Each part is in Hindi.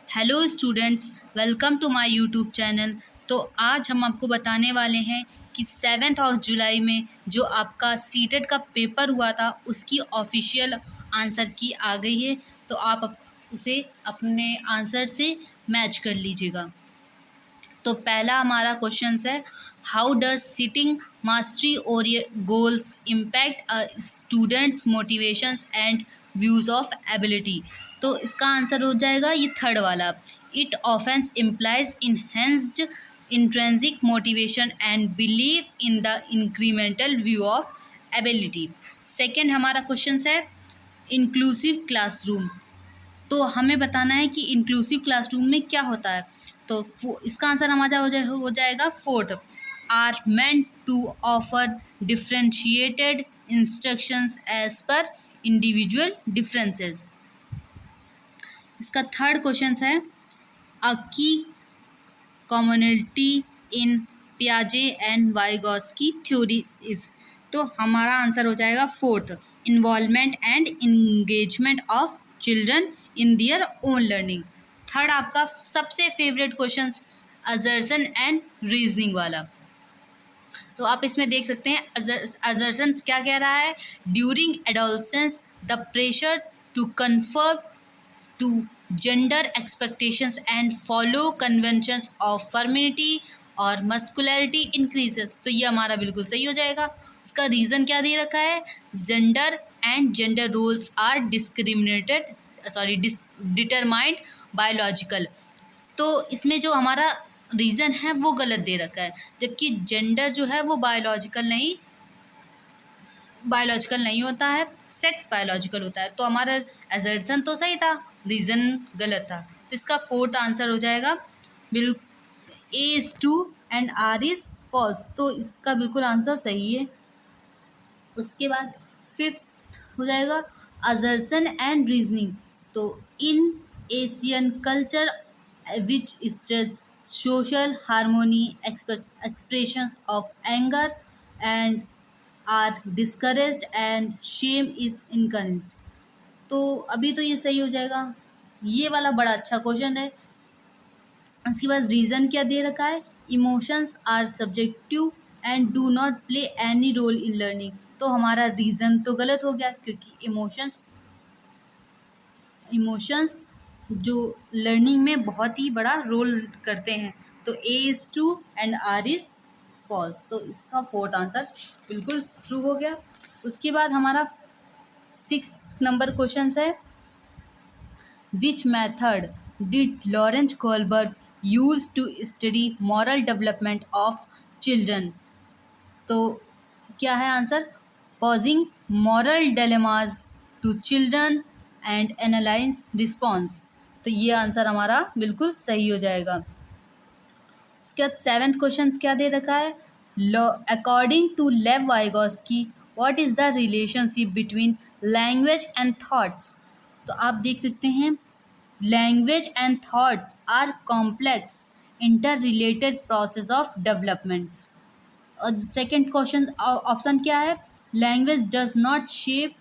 Hello students, welcome to my YouTube channel. तो आज हम आपको बताने वाले हैं कि 7 जुलाई में जो आपका सीटेट का पेपर हुआ था उसकी ऑफिशियल आंसर की आ गई है। तो आप उसे अपने आंसर से मैच कर लीजिएगा। तो पहला हमारा क्वेश्चन है, हाउ डज सिटिंग मास्टरी और goals impact a students motivations and views of ability. तो इसका आंसर हो जाएगा ये थर्ड वाला, it offence implies enhanced intrinsic motivation and believe in the incremental view of ability. Second हमारा क्वेश्चन है, इंक्लूसिव क्लासरूम। तो हमें बताना है कि इंक्लूसिव क्लासरूम में क्या होता है। तो इसका आंसर हमारा हो जाएगा fourth, are meant to offer differentiated instructions as per individual differences. इसका थर्ड क्वेश्चन है, अ की कॉमनलिटी इन पियाजे एंड वाइगॉस्की थ्योरी इज। तो हमारा आंसर हो जाएगा fourth, involvement and engagement of children in their own learning. Third आपका सबसे favourite question, assertion and reasoning वाला। तो आप इसमें देख सकते हैं असर्शन क्या कह रहा है, during adolescence the pressure to conform to gender expectations and follow conventions of femininity और masculinity increases। तो ये हमारा बिल्कुल सही हो जाएगा। इसका रीज़न क्या दे रखा है, gender and gender roles are determined biological. तो इसमें जो हमारा रीज़न है वो गलत दे रखा है, जबकि जेंडर जो है वो बायोलॉजिकल नहीं होता है, सेक्स बायोलॉजिकल होता है। तो हमारा एजर्शन तो सही था, रीज़न गलत था। तो इसका फोर्थ आंसर हो जाएगा बिल A is true and R is false. तो इसका बिल्कुल आंसर सही है। उसके बाद फिफ्थ हो जाएगा असर्शन एंड रीजनिंग। तो in Asian culture which stress social harmony expressions of anger and are discouraged and shame is encouraged. तो अभी तो ये सही हो जाएगा, ये वाला बड़ा अच्छा क्वेश्चन है। उसके बाद रीज़न क्या दे रखा है, emotions are subjective and do not play any role in learning. तो हमारा रीज़न तो गलत हो गया, क्योंकि इमोशंस जो लर्निंग में बहुत ही बड़ा रोल करते हैं। तो A is true and R is false. तो इसका फोर्थ आंसर बिल्कुल ट्रू हो गया। उसके बाद हमारा 6 नंबर क्वेश्चन है, which method did Lawrence Kohlberg use to study moral development of children. तो क्या है answer, posing moral dilemmas to children and analyse response. तो ये आंसर हमारा बिल्कुल सही हो जाएगा। उसके बाद 7th क्वेश्चन क्या दे रखा है, according to Lev Vygotsky what is the relationship between language and thoughts. तो आप देख सकते हैं, language and thoughts are complex inter related process of development. और सेकेंड क्वेश्चन ऑप्शन क्या है, language does not shape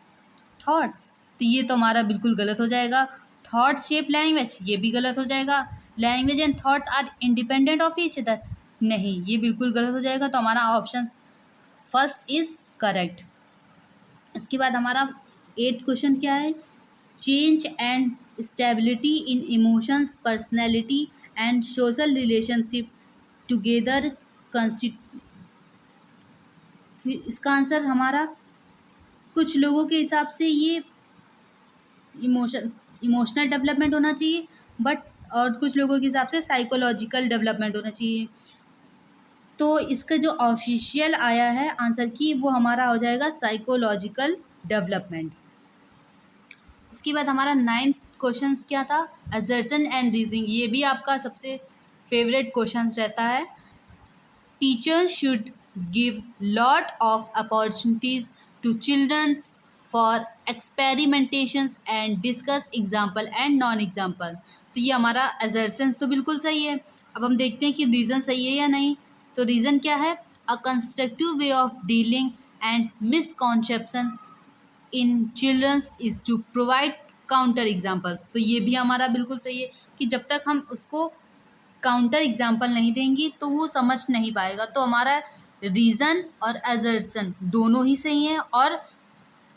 thoughts. तो ये तो हमारा बिल्कुल गलत हो जाएगा। थॉट शेप लैंग्वेज, ये भी गलत हो जाएगा। Language and thoughts are independent of each other, नहीं, ये बिल्कुल गलत हो जाएगा। तो हमारा ऑप्शन फर्स्ट इज करेक्ट। इसके बाद हमारा 8th क्वेश्चन क्या है, change and stability in emotions personality and social relationship together constitute. इसका आंसर हमारा, कुछ लोगों के हिसाब से ये इमोशनल डेवलपमेंट होना चाहिए, बट और कुछ लोगों के हिसाब से साइकोलॉजिकल डेवलपमेंट होना चाहिए। तो इसका जो ऑफिशियल आया है आंसर की, वो हमारा हो जाएगा साइकोलॉजिकल डेवलपमेंट। इसके बाद हमारा 9th क्वेश्चन क्या था, असर्शन एंड रीजनिंग। ये भी आपका सबसे फेवरेट क्वेश्चन रहता है। Teachers should give lot of opportunities to childrens for experimentations and discuss example and non example. तो ये हमारा असर्शन तो बिल्कुल सही है। अब हम देखते हैं कि रीज़न सही है या नहीं। तो रीज़न क्या है, a constructive way of dealing and misconception in children is to provide counter example. तो ये भी हमारा बिल्कुल सही है कि जब तक हम उसको काउंटर एग्जाम्पल नहीं देंगे तो वो समझ नहीं पाएगा। तो हमारा रीज़न और एजर्सन दोनों ही सही हैं और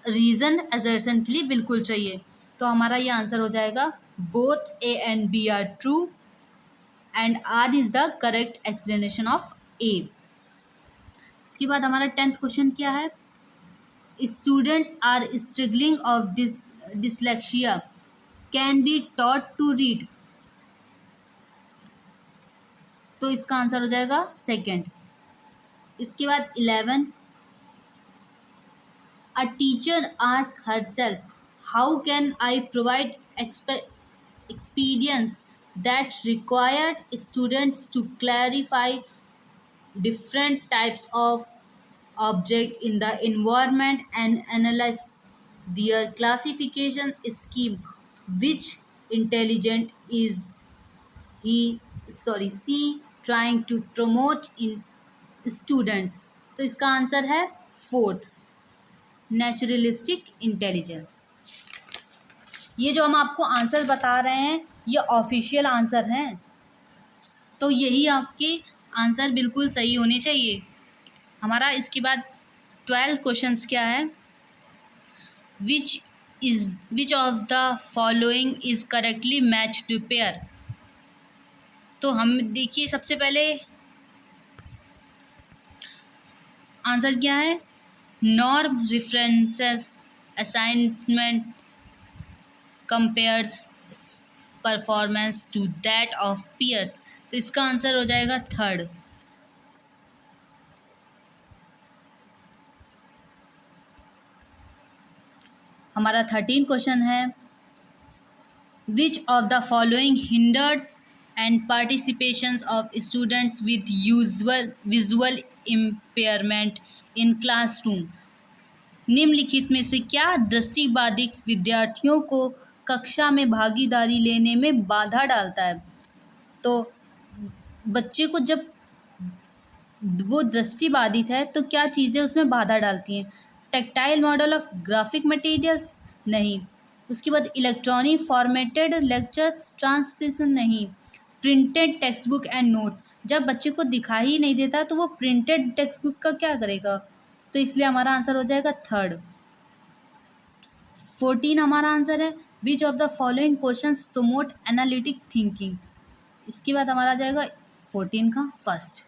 रीज़न एजर्सन के लिए बिल्कुल चाहिए। तो हमारा ये आंसर हो जाएगा both A and B are true and R is the correct explanation of A. इसके बाद हमारा 10th क्वेश्चन क्या है, students are struggling of dyslexia can be taught to read. तो इसका आंसर हो जाएगा सेकंड। इसके बाद 11, a teacher ask herself how can I provide experience that required students to clarify different types of object in the environment and analyze their classification scheme, which intelligent is she trying to promote in students। तो इसका आंसर है फोर्थ, नेचुरलिस्टिक इंटेलिजेंस। ये जो हम आपको आंसर बता रहे हैं ये ऑफिशियल आंसर हैं, तो यही आपके आंसर बिल्कुल सही होने चाहिए। हमारा इसके बाद 12 क्वेश्चंस क्या है, which of the following is correctly match to pair. तो हम देखिए सबसे पहले आंसर क्या है, norm references assignment compares performance to that of peer. तो इसका आंसर हो जाएगा थर्ड। हमारा 13 क्वेश्चन है, which of the following hinders and participations of students with visual impairment in classroom. निम्नलिखित में से क्या दृष्टिबाधित विद्यार्थियों को कक्षा में भागीदारी लेने में बाधा डालता है। तो बच्चे को जब वो दृष्टिबाधित है तो क्या चीज़ें उसमें बाधा डालती हैं, tactile model of graphic materials नहीं, उसके बाद इलेक्ट्रॉनिक फॉर्मेटेड लेक्चर्स ट्रांसमिशन नहीं, printed text book and notes. जब बच्चे को दिखाई ही नहीं देता तो वो प्रिंटेड टेक्स्ट बुक का क्या करेगा, तो इसलिए हमारा आंसर हो जाएगा थर्ड। 14 हमारा आंसर है, which of the following questions promote analytic thinking. इसके बाद हमारा आ जाएगा 14 का फर्स्ट।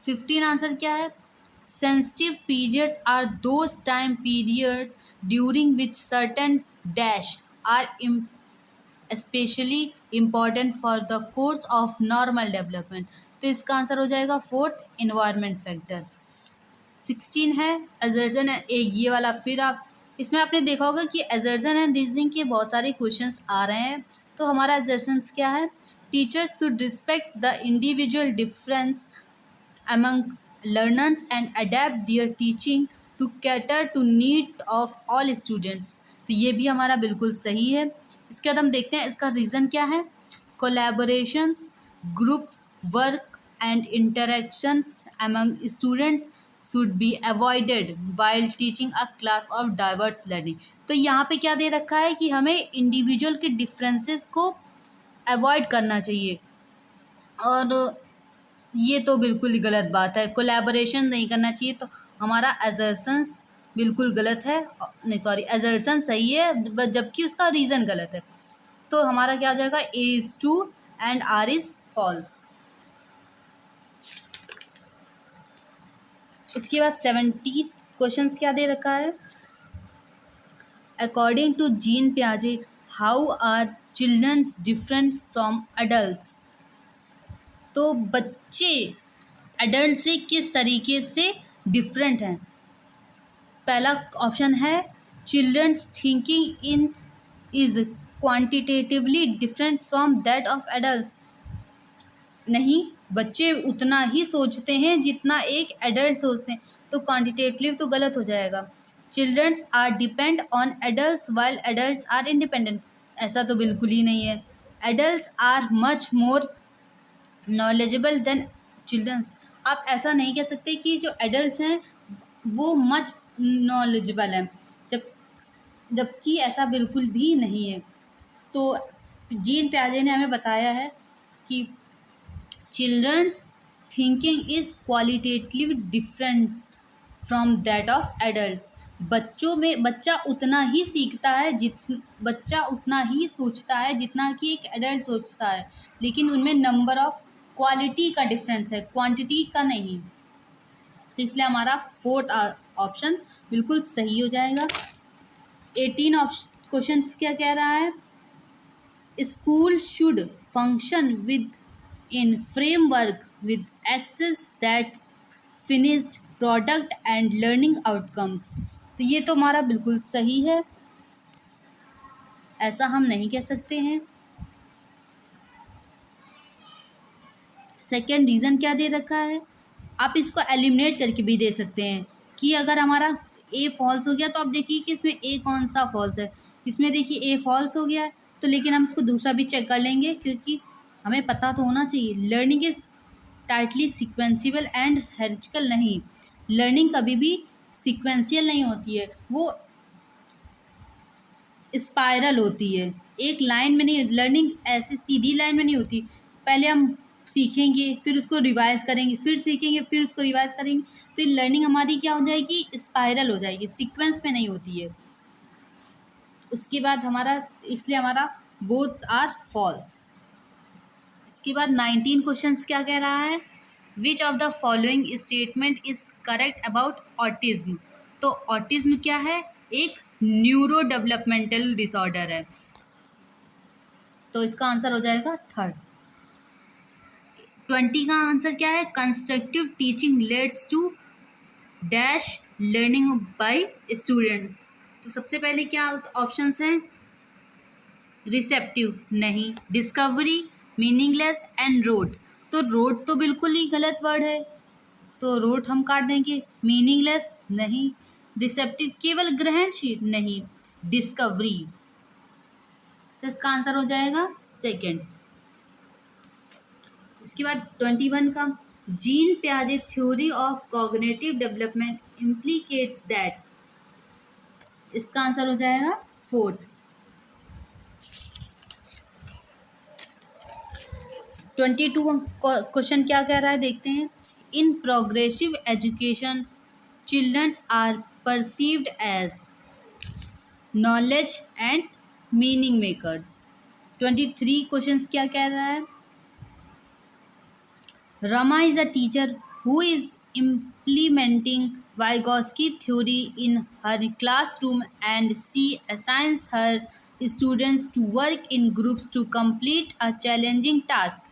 15 आंसर क्या है, sensitive periods are those time period during which certain dash are specially important for the course of normal development. तो इसका आंसर हो जाएगा फोर्थ, इन्वायरमेंट फैक्टर्स। 16 है असर्शन एंड ये वाला, फिर आप इसमें आपने देखा होगा कि असर्शन एंड रीजनिंग के बहुत सारे क्वेश्चंस आ रहे हैं। तो हमारा असर्शंस क्या है, teachers should respect the individual difference among learners and adapt their teaching to cater to need of all students। तो ये भी हमारा बिल्कुल सही है। इसके बाद हम देखते हैं इसका रीज़न क्या है, collaborations, groups work and interactions among students should be avoided while teaching a class of diverse learning। तो यहाँ पे क्या दे रखा है कि हमें इंडिविजुअल के डिफरेंसेस को अवॉइड करना चाहिए, और ये तो बिल्कुल ही गलत बात है, कोलैबोरेशन नहीं करना चाहिए। तो हमारा असर्शंस बिल्कुल गलत है, नहीं सॉरी असर्शन सही है जबकि उसका रीज़न गलत है। तो हमारा क्या हो जाएगा, A is true and R is false. उसके बाद 70 क्वेश्चंस क्या दे रखा है, अकॉर्डिंग टू जीन पियाजे how are childrens different from adults. तो बच्चे एडल्ट से किस तरीके से डिफरेंट हैं। पहला ऑप्शन है, childrens thinking in is quantitatively different from that of adult. नहीं, बच्चे उतना ही सोचते हैं जितना एक एडल्ट सोचते हैं, तो क्वांटिटेटिव तो गलत हो जाएगा। Childrens are depend on adult while adult are independent, ऐसा तो बिल्कुल ही नहीं है। Adult are much more knowledgeable than childrens. आप ऐसा नहीं कह सकते कि जो एडल्ट्स हैं वो मच नॉलेजेबल हैं, जब जबकि ऐसा बिल्कुल भी नहीं है। तो जीन पियाजे ने हमें बताया है कि childrens thinking is qualitatively different from that of adults. बच्चों में बच्चा उतना ही सीखता है बच्चा उतना ही सोचता है जितना कि एक एडल्ट सोचता है, लेकिन उनमें नंबर ऑफ क्वालिटी का डिफरेंस है, क्वांटिटी का नहीं। तो इसलिए हमारा फोर्थ ऑप्शन बिल्कुल सही हो जाएगा। 18 क्वेश्चन क्या कह रहा है? School should function within framework with access that finished product and learning outcomes. तो ये तो हमारा बिल्कुल सही है, ऐसा हम नहीं कह सकते हैं। सेकेंड रीज़न क्या दे रखा है? आप इसको एलिमिनेट करके भी दे सकते हैं कि अगर हमारा ए फॉल्स हो गया तो आप देखिए कि इसमें ए कौन सा फॉल्स है। इसमें देखिए ए फॉल्स हो गया है, तो लेकिन हम इसको दूसरा भी चेक कर लेंगे, क्योंकि हमें पता तो होना चाहिए। लर्निंग इज टाइटली सिक्वेंसिबल एंड हेरिजिकल नहीं। लर्निंग कभी भी सिक्वेंशियल नहीं होती है, वो स्पाइरल होती है, एक लाइन में नहीं। लर्निंग ऐसी सीधी लाइन में नहीं होती। पहले हम सीखेंगे, फिर उसको रिवाइज करेंगे, फिर सीखेंगे, फिर उसको रिवाइज करेंगे, तो ये लर्निंग हमारी क्या हो जाएगी? स्पाइरल हो जाएगी, सीक्वेंस में नहीं होती है। उसके बाद हमारा, इसलिए हमारा बोथ आर फॉल्स। इसके बाद 19 क्वेश्चन क्या कह रहा है? Which of the following statement is correct about autism. तो ऑटिज्म क्या है? एक न्यूरो डेवलपमेंटल डिसऑर्डर है, तो इसका आंसर हो जाएगा थर्ड। 20 का आंसर क्या है? Constructive teaching leads to dash learning by student. तो सबसे पहले क्या ऑप्शंस हैं? रिसेप्टिव नहीं, डिस्कवरी, मीनिंगलेस एंड रोड। तो रोड तो बिल्कुल ही गलत वर्ड है, तो रोड हम काट देंगे। मीनिंगलेस नहीं, रिसेप्टिव केवल ग्रहणशील नहीं, डिस्कवरी। तो इसका आंसर हो जाएगा सेकंड। इसके बाद 21 का, जीन पियाजे theory of cognitive development implicates that. इसका आंसर हो जाएगा फोर्थ। 22 क्वेश्चन क्या कह रहा है देखते हैं। In progressive education childrens are perceived as knowledge and meaning makers. 23 question क्या कह रहा है? Rama is a teacher who is implementing Vygotsky theory in her classroom, and she assigns her students to work in groups to complete a challenging task.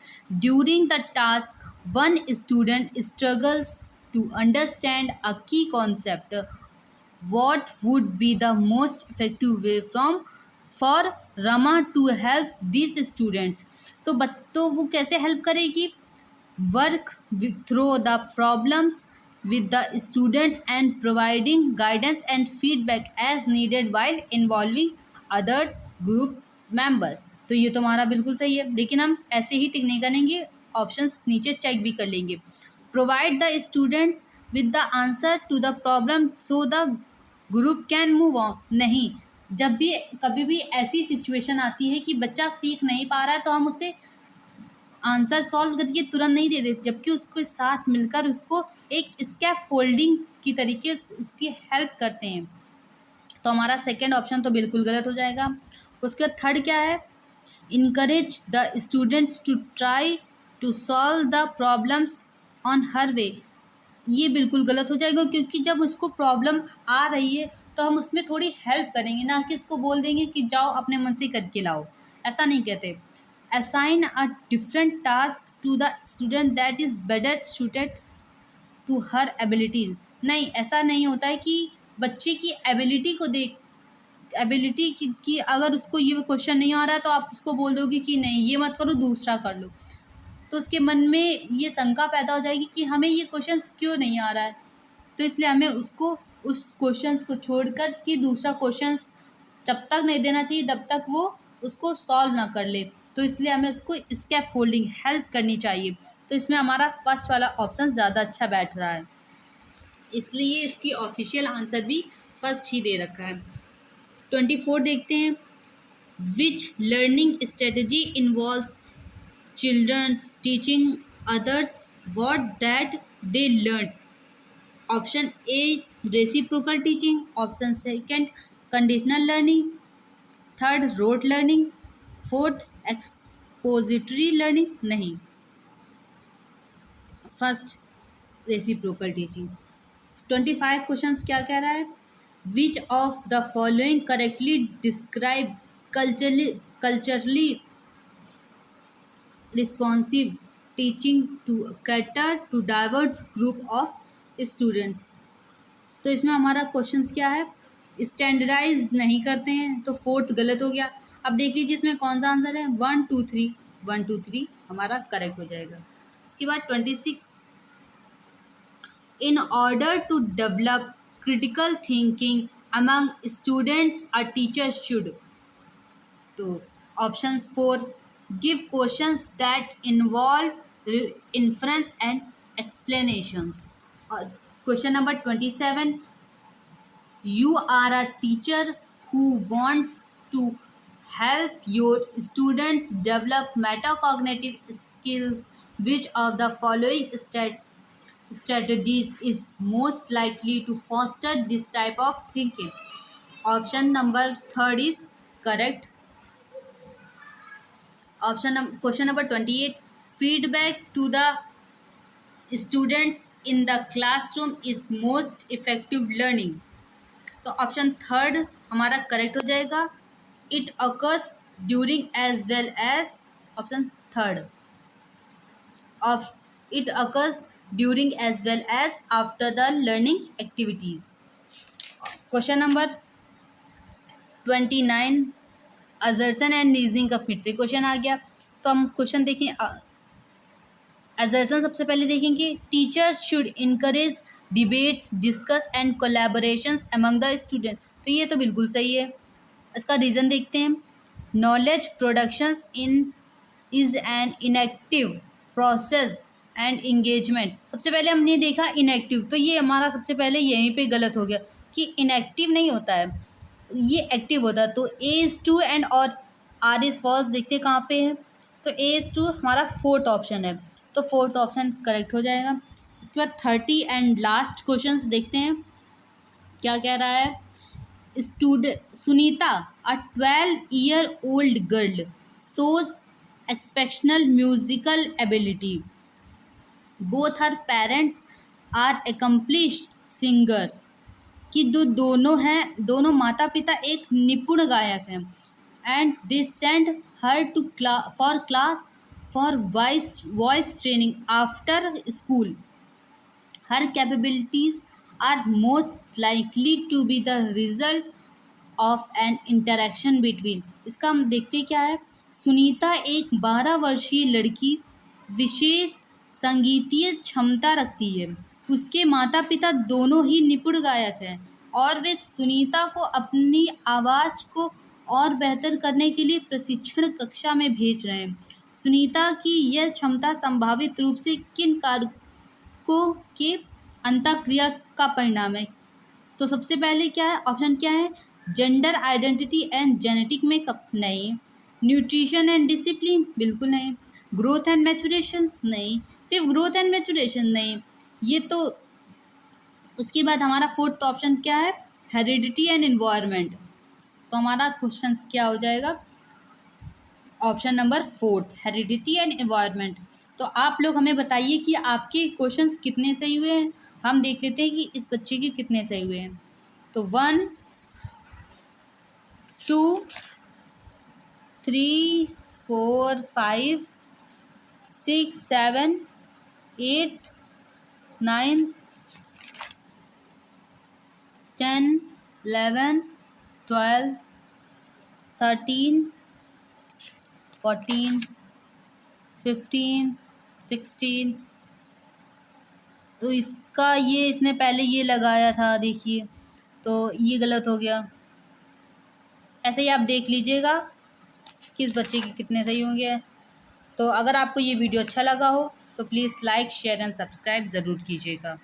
During the task, one student struggles to understand a key concept. What would be the most effective way for Rama to help these students? तो वो कैसे हेल्प करेगी? Work through the problems with the students and providing guidance and feedback as needed while involving other group members। तो ये तो हमारा बिल्कुल सही है, लेकिन हम ऐसे ही टिक नहीं करेंगे, ऑप्शंस नीचे चेक भी कर लेंगे। Provide the students with the answer to the problem so the group can move on. नहीं, जब भी कभी भी ऐसी सिचुएशन आती है कि बच्चा सीख नहीं पा रहा है, तो हम उसे आंसर सॉल्व करके तुरंत नहीं दे देते, जबकि उसको साथ मिलकर उसको एक स्कैफोल्डिंग की तरीके उसकी हेल्प करते हैं। तो हमारा सेकंड ऑप्शन तो बिल्कुल गलत हो जाएगा। उसके बाद थर्ड क्या है? Encourage the students to try to solve the problems on her way. ये बिल्कुल गलत हो जाएगा, क्योंकि जब उसको प्रॉब्लम आ रही है तो हम उसमें थोड़ी हेल्प करेंगे, ना कि इसको बोल देंगे कि जाओ अपने मन से करके लाओ। ऐसा नहीं कहते। Assign a different task to the student that is better suited to her abilities। नहीं, ऐसा नहीं होता है कि बच्चे की एबिलिटी को देख, एबिलिटी की अगर उसको ये क्वेश्चन नहीं आ रहा है तो आप उसको बोल दोगे कि नहीं ये मत करो, दूसरा कर लो, तो उसके मन में ये शंका पैदा हो जाएगी कि हमें ये क्वेश्चन क्यों नहीं आ रहा है। तो इसलिए हमें उसको उस क्वेश्चन को छोड़कर कि दूसरा क्वेश्चन जब तक नहीं देना चाहिए तब तक वो उसको सॉल्व ना कर ले, तो इसलिए हमें उसको स्कैफोल्डिंग हेल्प करनी चाहिए। तो इसमें हमारा फर्स्ट वाला ऑप्शन ज़्यादा अच्छा बैठ रहा है, इसलिए इसकी ऑफिशियल आंसर भी फर्स्ट ही दे रखा है। 24 देखते हैं, which learning strategy involves childrens teaching others what that they learn. Option A reciprocal teaching, option second conditional learning, third rote learning, fourth expository learning. नहीं, फर्स्ट रेसिप्रोकल टीचिंग। 25 क्वेश्चन क्या कह रहा है, which of the following correctly describe culturally responsive teaching to cater to diverse group of students. तो इसमें हमारा क्वेश्चन क्या है, स्टैंडर्डाइज नहीं करते हैं, तो फोर्थ गलत हो गया। अब देख लीजिए इसमें कौन सा आंसर है, 1 2 3, 1 2 3 हमारा करेक्ट हो जाएगा। उसके बाद 26, in order to develop critical thinking among students a teacher should। तो options 4, give questions that involve inference and explanations। और question number 27, you are a teacher who wants to help your students develop metacognitive skills, which of the following strategies is most likely to foster this type of thinking? Option number third is correct. Question number 28, feedback to the students in the classroom is most effective learning। तो ऑप्शन थर्ड हमारा करेक्ट हो जाएगा, it occurs during as well as, option third, it occurs during as well as after the learning activities. Question number 29, assertion and reasoning का फिर से क्वेश्चन आ गया। तो हम क्वेश्चन देखें, असर्शन सबसे पहले देखेंगे, teachers should encourage debates discuss and collaborations among the student. तो ये तो बिल्कुल सही है। इसका रीज़न देखते हैं, knowledge productions in is an inactive process and engagement. सबसे पहले हमने देखा इनएक्टिव, तो ये हमारा सबसे पहले यहीं पे गलत हो गया कि इनएक्टिव नहीं होता है, ये एक्टिव होता है। तो ए इज़ टू एंड और आर इज़ फॉल्स, देखते हैं कहाँ पे है। तो ए इज़ टू हमारा फोर्थ ऑप्शन है, तो फोर्थ ऑप्शन करेक्ट हो जाएगा। उसके बाद 30 एंड लास्ट क्वेश्चन देखते हैं क्या कह रहा है, सुनीता अ 12-year-old girl shows exceptional musical ability, both her parents are accomplished singer। कि दोनों हैं, दोनों माता पिता एक निपुण गायक हैं, and they send her to for class for voice training after school. Her capabilities are most likely to be the result of an interaction between. इसका हम देखते क्या है, सुनीता एक 12 वर्षीय लड़की विशेष संगीतीय क्षमता रखती है, उसके माता पिता दोनों ही निपुण गायक हैं और वे सुनीता को अपनी आवाज़ को और बेहतर करने के लिए प्रशिक्षण कक्षा में भेज रहे हैं। सुनीता की यह क्षमता संभावित रूप से किन कारकों के अंतःक्रिया का परिणाम है? तो सबसे पहले क्या है, ऑप्शन क्या है, gender identity and genetic makeup, नहीं। न्यूट्रिशन एंड डिसिप्लिन, बिल्कुल नहीं। ग्रोथ एंड मैचुरेशन, नहीं। सिर्फ ग्रोथ एंड मैचुरेशन नहीं, ये तो। उसके बाद हमारा फोर्थ ऑप्शन क्या है, हेरिडिटी एंड एनवायरनमेंट। तो हमारा क्वेश्चन क्या हो जाएगा, option number fourth, heredity and environment. तो आप लोग हमें बताइए कि आपके क्वेश्चंस कितने सही हुए हैं। हम देख लेते हैं कि इस बच्चे के कितने सही हुए हैं। तो 1 2 3 4 5 6 7 8 9 10 11 12 13 14 15 16। तो इसका ये इसने पहले ये लगाया था, देखिए, तो ये गलत हो गया। ऐसे ही आप देख लीजिएगा कि इस बच्चे के कितने सही होंगे। तो अगर आपको ये वीडियो अच्छा लगा हो तो please like share and subscribe ज़रूर कीजिएगा।